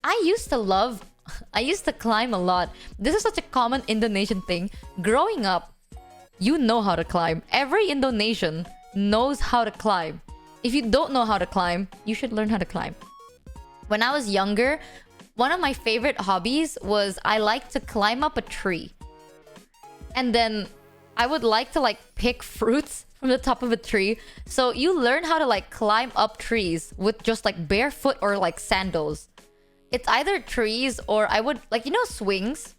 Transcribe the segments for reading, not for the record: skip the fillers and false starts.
I used to love, I used to climb a lot. This is such a common Indonesian thing. Growing up, you know how to climb. Every Indonesian knows how to climb. If you don't know how to climb, you should learn how to climb. When I was younger, one of my favorite hobbies was I like to climb up a tree. And then I would like to like pick fruits from the top of a tree. So you learn how to like climb up trees with just like barefoot or like sandals. It's either trees or I would like, you know, swings,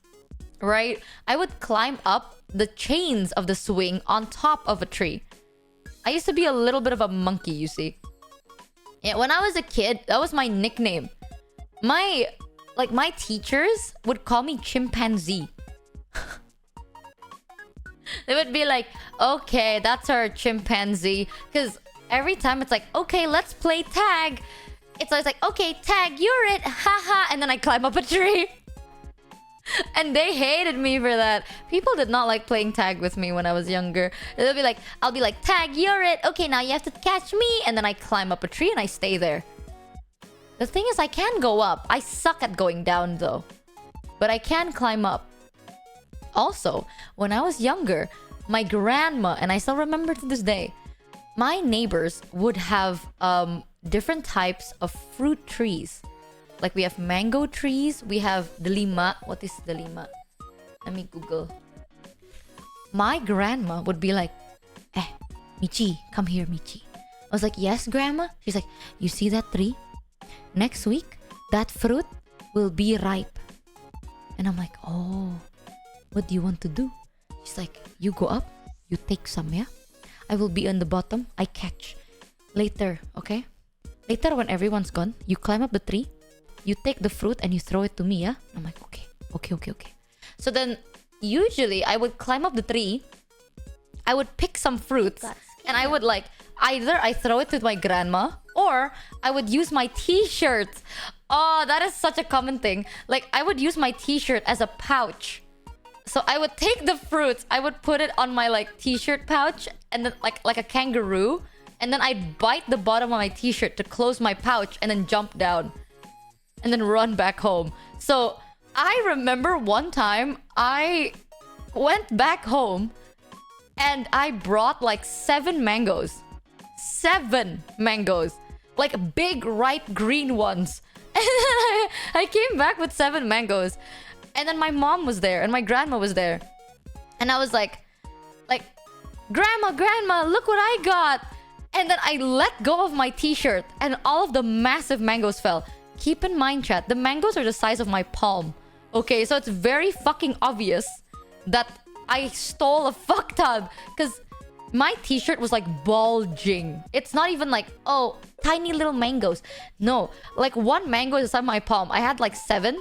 right? I would climb up the chains of the swing on top of a tree. I used to be a little bit of a monkey, you see. Yeah, when I was a kid, that was my nickname. My teachers would call me chimpanzee. They would be like, okay, that's our chimpanzee. Because every time it's like, okay, let's play tag. It's always like, okay, tag, you're it, haha. And then I climb up a tree. And they hated me for that. People did not like playing tag with me when I was younger. They'll be like, I'll be like, tag, you're it. Okay, now you have to catch me. And then I climb up a tree and I stay there. The thing is, I can go up. I suck at going down though. But I can climb up. Also, when I was younger, my grandma, and I still remember to this day, my neighbors would have different types of fruit trees. Like we have mango trees, we have delima. What is delima? Let me Google. My grandma would be like, Michi, come here, Michi. I was like, yes, grandma. She's like, you see that tree? Next week, that fruit will be ripe. And I'm like, oh, what do you want to do? She's like, you go up, you take some, yeah? I will be on the bottom, I catch. Later, okay? Later when everyone's gone, you climb up the tree, you take the fruit and you throw it to me, yeah? I'm like, okay. So then, usually, I would climb up the tree, I would pick some fruits, and I would like, either I throw it to my grandma, or I would use my t-shirt. Oh, that is such a common thing. Like, I would use my t-shirt as a pouch. So I would take the fruits, I would put it on my like t-shirt pouch, and then like a kangaroo, and then I'd bite the bottom of my t-shirt to close my pouch and then jump down and then run back home. So I remember one time I went back home and I brought like 7 mangoes. 7 mangoes. Like big ripe green ones. And then I came back with 7 mangoes. And then my mom was there and my grandma was there. And I was like, grandma, look what I got. And then I let go of my t-shirt and all of the massive mangoes fell. Keep in mind, chat, the mangoes are the size of my palm. Okay, so it's very fucking obvious that I stole a fuck ton. Because my t-shirt was like bulging. It's not even like, oh, tiny little mangoes. No, like 1 mango is inside my palm. I had like 7.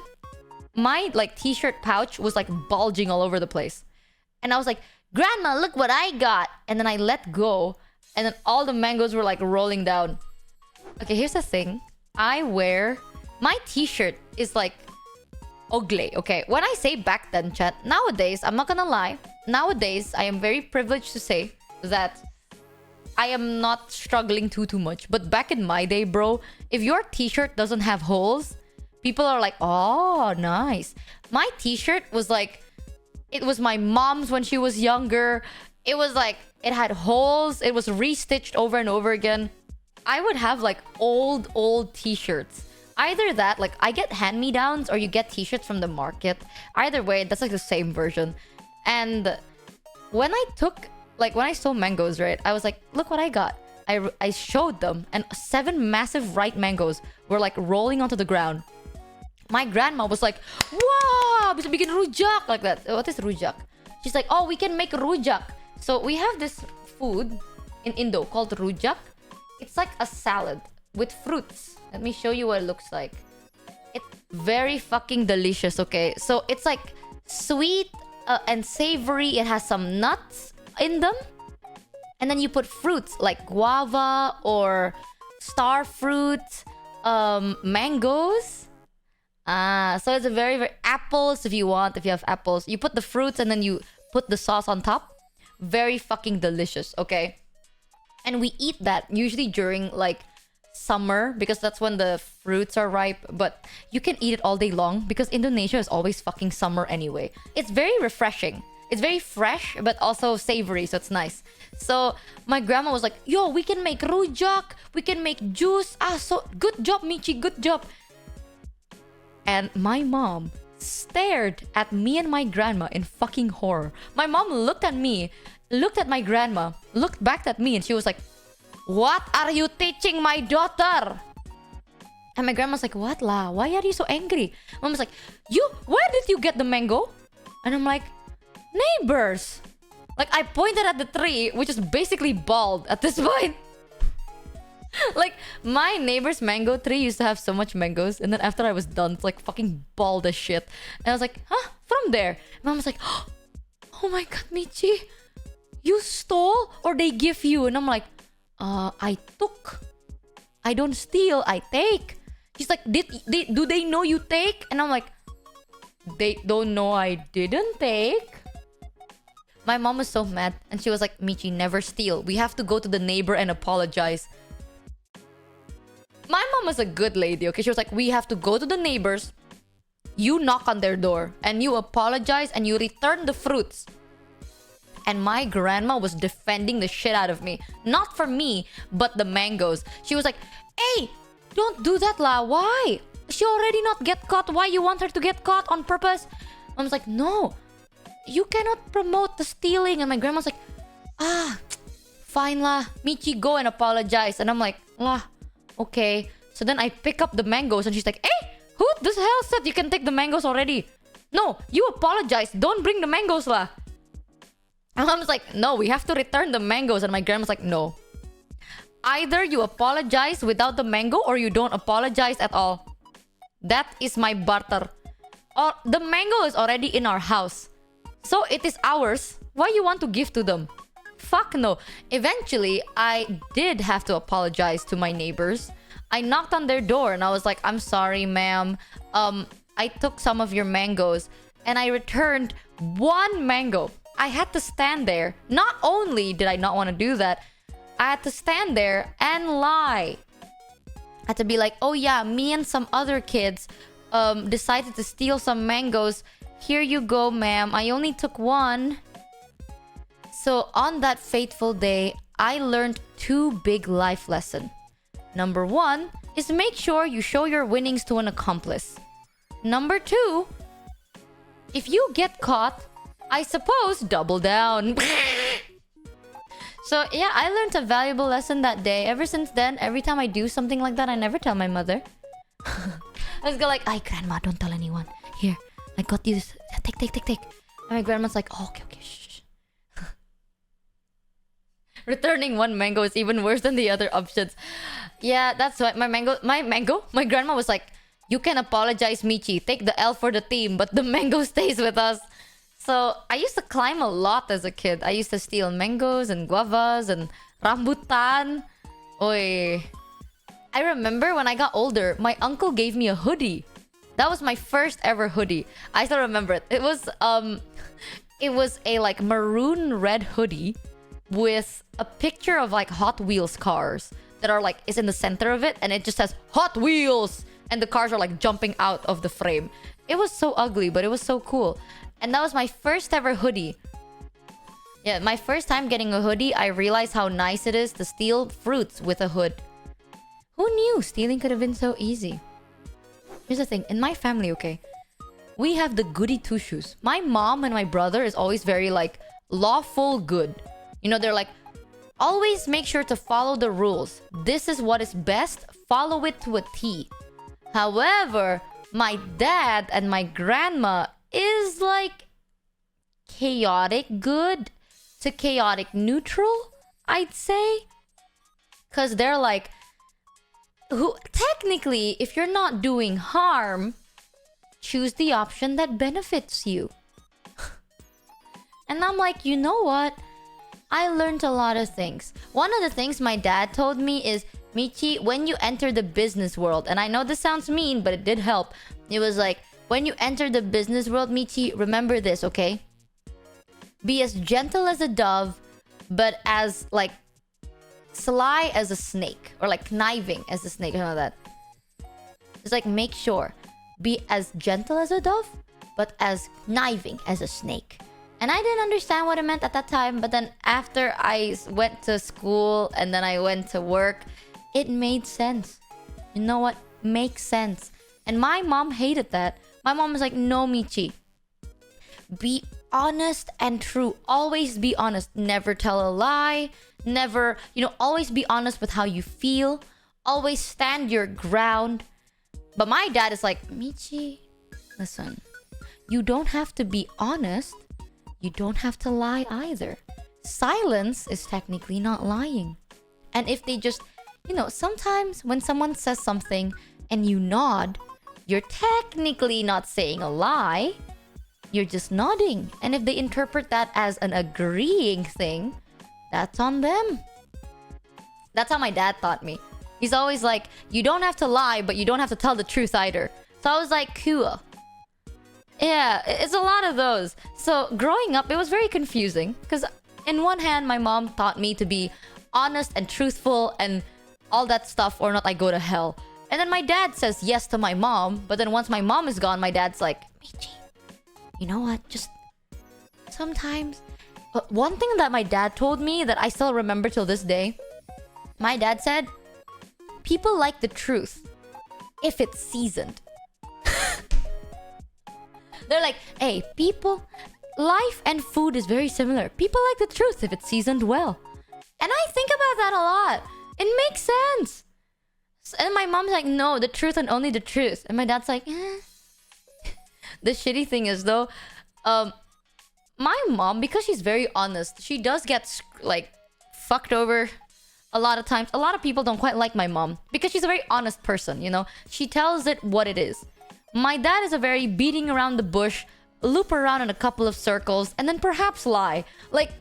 My like t-shirt pouch was like bulging all over the place. And I was like, grandma, look what I got. And then I let go. And then all the mangoes were like rolling down. Okay, here's the thing. My t-shirt is like ugly. Okay, when I say back then, chat, nowadays, I'm not gonna lie. Nowadays, I am very privileged to say that I am not struggling too much. But back in my day, bro, if your t-shirt doesn't have holes, people are like, oh, nice. My t-shirt was like, it was my mom's when she was younger. It was like, it had holes. It was restitched over and over again. I would have like old t-shirts. Either that, like I get hand-me-downs or you get t-shirts from the market. Either way, that's like the same version. And when I stole mangoes, right? I was like, look what I got. I showed them and 7 massive ripe mangoes were like rolling onto the ground. My grandma was like, wow, bisa bikin rujak, like that. What is rujak? She's like, oh, we can make rujak. So we have this food in Indo called rujak. It's like a salad with fruits. Let me show you what it looks like. It's very fucking delicious, okay? So it's like sweet and savory. It has some nuts in them. And then you put fruits like guava or star fruit, mangoes. So it's a very apples if you have apples. You put the fruits and then you put the sauce on top. Very fucking delicious, okay? And we eat that usually during like summer because that's when the fruits are ripe, but you can eat it all day long because Indonesia is always fucking summer anyway. It's very refreshing. It's very fresh, but also savory, so it's nice. So my grandma was like, yo, we can make rujak, we can make juice. Ah, so good job, Michi, good job. And my mom stared at me and my grandma in fucking horror. My mom looked at me, looked at my grandma, looked back at me, and she was like, what are you teaching my daughter? And my grandma's like, what la? Why are you so angry? Mom was like, where did you get the mango? And I'm like, neighbors. Like, I pointed at the tree, which is basically bald at this point. Like, my neighbor's mango tree used to have so much mangoes, and then after I was done, it's like fucking bald as shit. And I was like, huh? From there. Mom was like, oh my god, Michi, you stole or they give you? And I'm like, I took. I don't steal, I take. She's like, do they know you take? And I'm like, they don't know I didn't take. My mom was so mad, and she was like, Michi, never steal. We have to go to the neighbor and apologize. My mom was a good lady, okay? She was like, we have to go to the neighbors. You knock on their door, and you apologize, and you return the fruits. And my grandma was defending the shit out of me. Not for me, but the mangoes. She was like, hey, don't do that la. Why? She already not get caught. Why you want her to get caught on purpose? I was like, no. You cannot promote the stealing. And my grandma's like, fine la. Michi, go and apologize. And I'm like, la, okay. So then I pick up the mangoes and she's like, hey, who the hell said you can take the mangoes already? No, you apologize. Don't bring the mangoes la. And I was like, no, we have to return the mangoes. And my grandma's like, no. Either you apologize without the mango or you don't apologize at all. That is my barter. Or the mango is already in our house, so it is ours. Why you want to give to them? Fuck no. Eventually, I did have to apologize to my neighbors. I knocked on their door and I was like, I'm sorry, ma'am. I took some of your mangoes and I returned one mango. I had to stand there. Not only did I not want to do that, I had to stand there and lie. I had to be like, oh yeah, me and some other kids decided to steal some mangoes. Here you go, ma'am. I only took one. So on that fateful day, I learned 2 big life lessons. Number 1 is make sure you show your winnings to an accomplice. Number 2, if you get caught, I suppose double down. So yeah, I learned a valuable lesson that day. Ever since then, every time I do something like that, I never tell my mother. I just go like, "Ay, grandma, don't tell anyone. Here, I got you this. Take. And my grandma's like, oh, okay, shh. Returning one mango is even worse than the other options. Yeah, that's what my grandma was like, you can apologize, Michi. Take the L for the team, but the mango stays with us. So I used to climb a lot as a kid. I used to steal mangoes and guavas and rambutan. Oy. I remember when I got older, my uncle gave me a hoodie. That was my first ever hoodie. I still remember it. It was a like maroon red hoodie with a picture of like Hot Wheels cars that are like is in the center of it, and it just says Hot Wheels, and the cars are like jumping out of the frame. It was so ugly, but it was so cool. And that was my first ever hoodie. Yeah, my first time getting a hoodie, I realized how nice it is to steal fruits with a hood. Who knew stealing could have been so easy? Here's the thing, in my family, okay, we have the goody two-shoes. My mom and my brother is always very like lawful good. You know, they're like, always make sure to follow the rules. This is what is best. Follow it to a T. However, my dad and my grandma is like chaotic good to chaotic neutral, I'd say. Because they're like, who technically, if you're not doing harm, choose the option that benefits you. And I'm like, you know what? I learned a lot of things. One of the things my dad told me is, Michi, when you enter the business world, and I know this sounds mean, but it did help. It was like, when you enter the business world, Michi, remember this, okay? Be as gentle as a dove, but as like sly as a snake, or like conniving as a snake, you know that. It's like, make sure, be as gentle as a dove, but as conniving as a snake. And I didn't understand what it meant at that time, but then after I went to school and then I went to work, it made sense. You know what? Makes sense. And my mom hated that. My mom was like, no, Michi. Be honest and true. Always be honest. Never tell a lie. Never, always be honest with how you feel. Always stand your ground. But my dad is like, Michi, listen, you don't have to be honest. You don't have to lie either. Silence is technically not lying. And if they just, sometimes when someone says something and you nod, you're technically not saying a lie. You're just nodding. And if they interpret that as an agreeing thing, that's on them. That's how my dad taught me. He's always like, you don't have to lie, but you don't have to tell the truth either. So I was like, cool. Yeah, it's a lot of those. So growing up, it was very confusing. Because in one hand, my mom taught me to be honest and truthful and all that stuff, or not I go to hell. And then my dad says yes to my mom. But then once my mom is gone, my dad's like, Michi, you know what? Just sometimes... one thing that my dad told me that I still remember till this day. My dad said, people like the truth if it's seasoned. They're like, hey, life and food is very similar. People like the truth if it's seasoned well. And I think about that a lot. It makes sense. And my mom's like, no, the truth and only the truth. And my dad's like, eh. The shitty thing is though, my mom, because she's very honest, she does get fucked over a lot of times. A lot of people don't quite like my mom because she's a very honest person, She tells it what it is. My dad is a very beating around the bush, loop around in a couple of circles, and then perhaps lie. Like,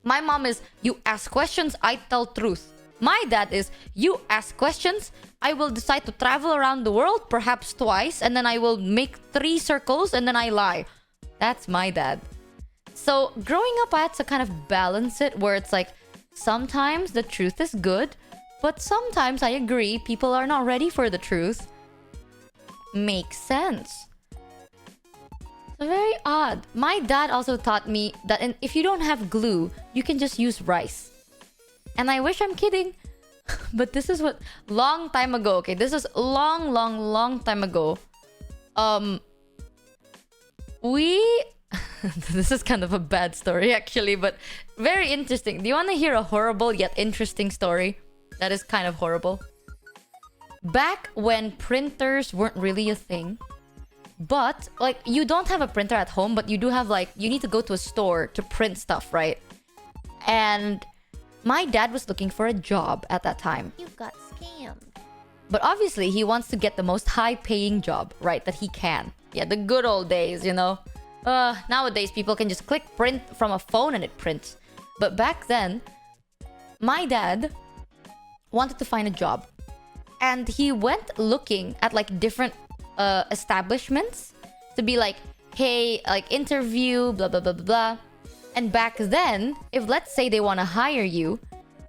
my mom is, you ask questions, I tell truth. My dad is, you ask questions, I will decide to travel around the world, perhaps twice, and then I will make 3 circles, and then I lie. That's my dad. So, growing up, I had to kind of balance it, where it's like, sometimes the truth is good, but sometimes I agree, people are not ready for the truth. Makes sense. So very odd. My dad also taught me that if you don't have glue, you can just use rice. And I wish I'm kidding, but this is what long time ago. Okay, this is long time ago. This is kind of a bad story actually, but very interesting. Do you want to hear a horrible yet interesting story that is kind of horrible? Back when printers weren't really a thing, but you don't have a printer at home, but you do have you need to go to a store to print stuff, right? And my dad was looking for a job at that time. You got scammed. But obviously, he wants to get the most high-paying job, right, that he can. Yeah, the good old days, Nowadays, people can just click print from a phone and it prints. But back then, my dad wanted to find a job. And he went looking at different establishments to be like, hey, interview, blah, blah, blah, blah, blah. And back then, if let's say they want to hire you,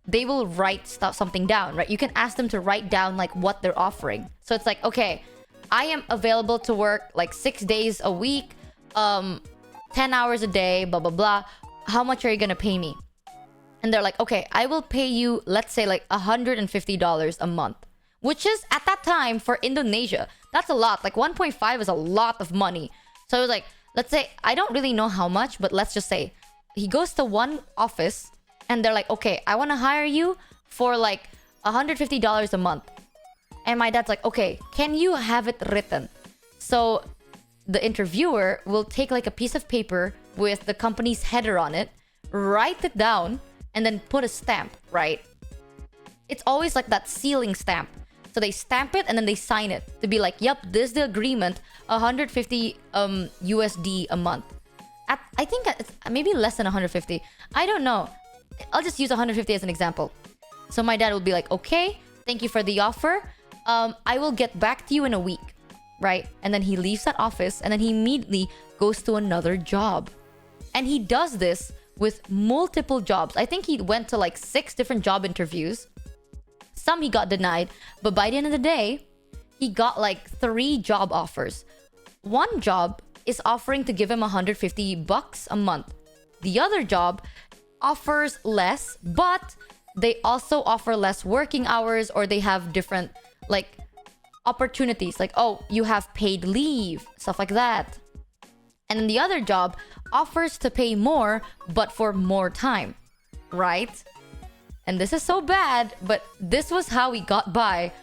they will write something down, right? You can ask them to write down what they're offering. So it's like, okay, I am available to work 6 days a week, 10 hours a day, blah, blah, blah. How much are you going to pay me? And they're like, okay, I will pay you, let's say $150 a month. Which is, at that time, for Indonesia, that's a lot. 1.5 is a lot of money. So it was like, let's say, I don't really know how much, but let's just say, he goes to one office, and they're like, okay, I want to hire you for $150 a month. And my dad's like, okay, can you have it written? So the interviewer will take a piece of paper with the company's header on it, write it down, and then put a stamp, right? It's always that sealing stamp. So they stamp it and then they sign it to be like, yep, this is the agreement, 150 USD a month. I think it's maybe less than 150. I don't know. I'll just use 150 as an example. So my dad will be like, okay, thank you for the offer. I will get back to you in a week, right? And then he leaves that office and then he immediately goes to another job. And he does this with multiple jobs. I think he went to like 6 different job interviews. Some he got denied, but by the end of the day, he got like 3 job offers. One job is offering to give him $150 a month. The other job offers less, but they also offer less working hours, or they have different like opportunities, like, oh, you have paid leave, stuff like that. And then the other job offers to pay more, but for more time, right? And this is so bad, but this was how he got by.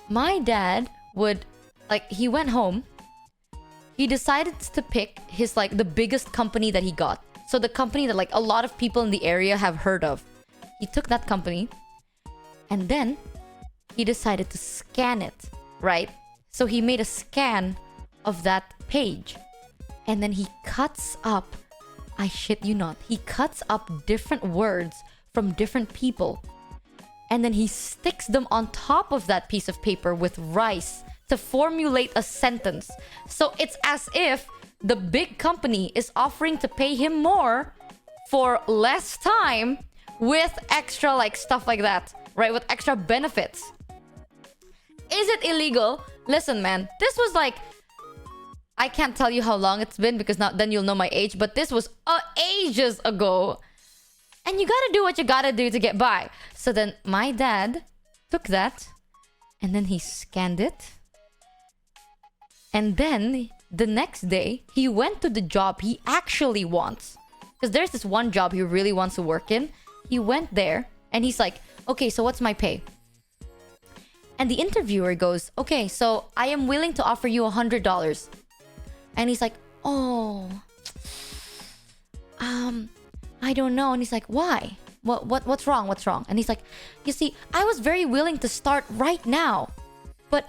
My dad would, like, he went home. He decided to pick his, like, the biggest company that he got. So the company that, like, a lot of people in the area have heard of. He took that company, and then he decided to scan it, right? So he made a scan of that page. And then he cuts up, I shit you not, he cuts up different words from different people. And then he sticks them on top of that piece of paper with rice to formulate a sentence. So it's as if the big company is offering to pay him more for less time with extra like stuff like that, right? With extra benefits. Is it illegal? Listen, man, this was like, I can't tell you how long it's been because now then you'll know my age, but this was ages ago. And you gotta do what you gotta do to get by. So then my dad took that and then he scanned it. And then the next day, he went to the job he actually wants. Because there's this one job he really wants to work in. He went there and he's like, okay, so what's my pay? And the interviewer goes, okay, so I am willing to offer you $100. And he's like, oh, I don't know. And he's like, why? What's wrong? What's wrong? And he's like, you see, I was very willing to start right now. But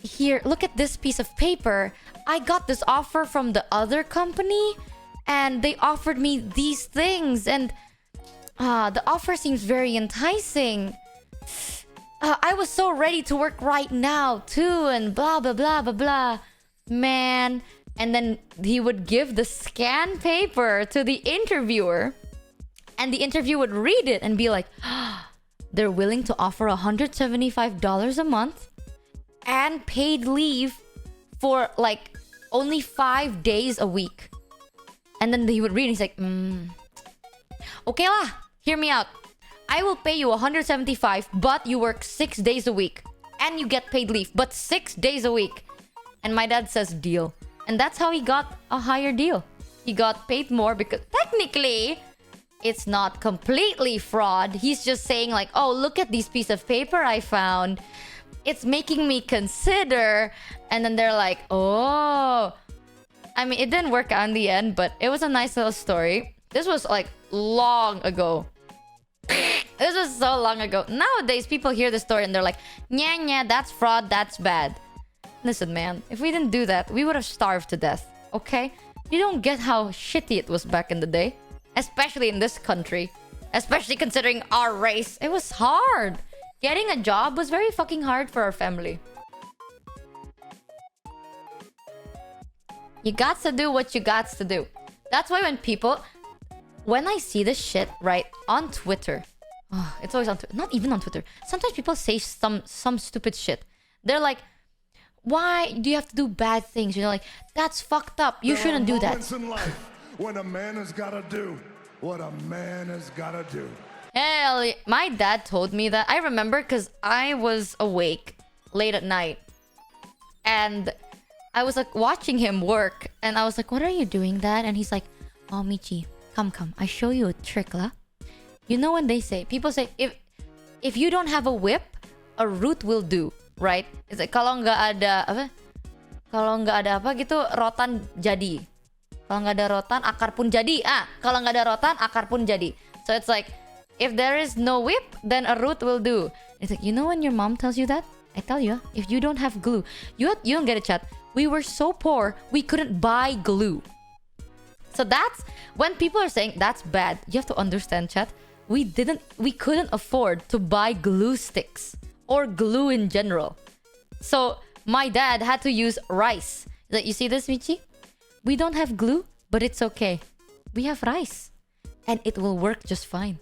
here, look at this piece of paper. I got this offer from the other company and they offered me these things. And the offer seems very enticing. I was so ready to work right now too, and blah, blah, blah, blah, blah. Man. And then he would give the scan paper to the interviewer, and the interviewer would read it and be like, they're willing to offer $175 a month and paid leave for like only 5 days a week. And then he would read and he's like, okay lah, hear me out. I will pay you $175, but you work 6 days a week and you get paid leave, but 6 days a week. And my dad says, deal. And that's how he got a higher deal. He got paid more because technically it's not completely fraud. He's just saying like, oh, look at this piece of paper I found. It's making me consider. And then they're like, oh. I mean, it didn't work out in the end, but it was a nice little story. This was like long ago. This was so long ago. Nowadays, people hear the story and they're like, yeah, that's fraud, that's bad. Listen, man, if we didn't do that, we would have starved to death, okay? You don't get how shitty it was back in the day. Especially in this country. Especially considering our race. It was hard. Getting a job was very fucking hard for our family. You got to do what you got to do. That's why when I see this shit, right, on Twitter. Oh, it's always on Twitter. Not even on Twitter. Sometimes people say some stupid shit. They're like, why do you have to do bad things? You know, like, that's fucked up. You shouldn't do that. In life when a man has got to do what a man has got to do. Hell, my dad told me that. I remember because I was awake late at night. And I was like watching him work. And I was like, what are you doing, Dad? And he's like, oh, Michi, come. I show you a trick, lah. You know when they say, people say, if you don't have a whip, a root will do. Right? It's like, kalau nggak ada apa gitu, rotan jadi. Kalau nggak ada rotan, akar pun jadi. Kalau nggak ada rotan, akar pun jadi. So it's like, if there is no whip, then a root will do. It's like, you know when your mom tells you that? I tell you, if you don't have glue, you don't get it, chat. We were so poor, we couldn't buy glue. So that's when people are saying that's bad. You have to understand, chat. We couldn't afford to buy glue sticks. Or glue in general. So my dad had to use rice. Like, you see this, Michi? We don't have glue, but it's okay. We have rice. and it will work just fine.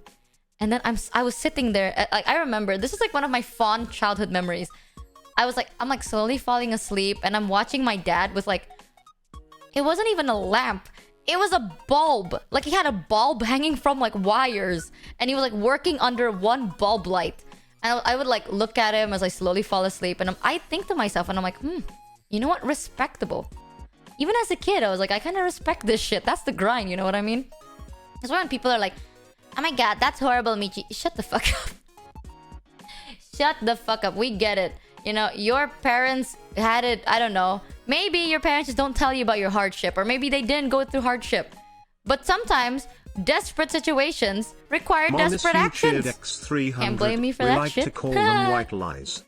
And then I was sitting there, like I remember this is like one of my fond childhood memories. I'm like slowly falling asleep, and I'm watching my dad with like, it wasn't even a lamp, it was a bulb. Like he had a bulb hanging from like wires, and he was like working under one bulb light. And I would like look at him as I slowly fall asleep, and I think to myself, and I'm like, you know what, respectable. Even as a kid, I was like, I kind of respect this shit. That's the grind, you know what I mean? That's why when people are like, oh my god, that's horrible, Michi. Shut the fuck up. Shut the fuck up. We get it. You know, your parents had it, I don't know. Maybe your parents just don't tell you about your hardship, or maybe they didn't go through hardship. But sometimes, desperate situations require desperate actions. X300. Can't blame me for we that like shit. to call them white lies.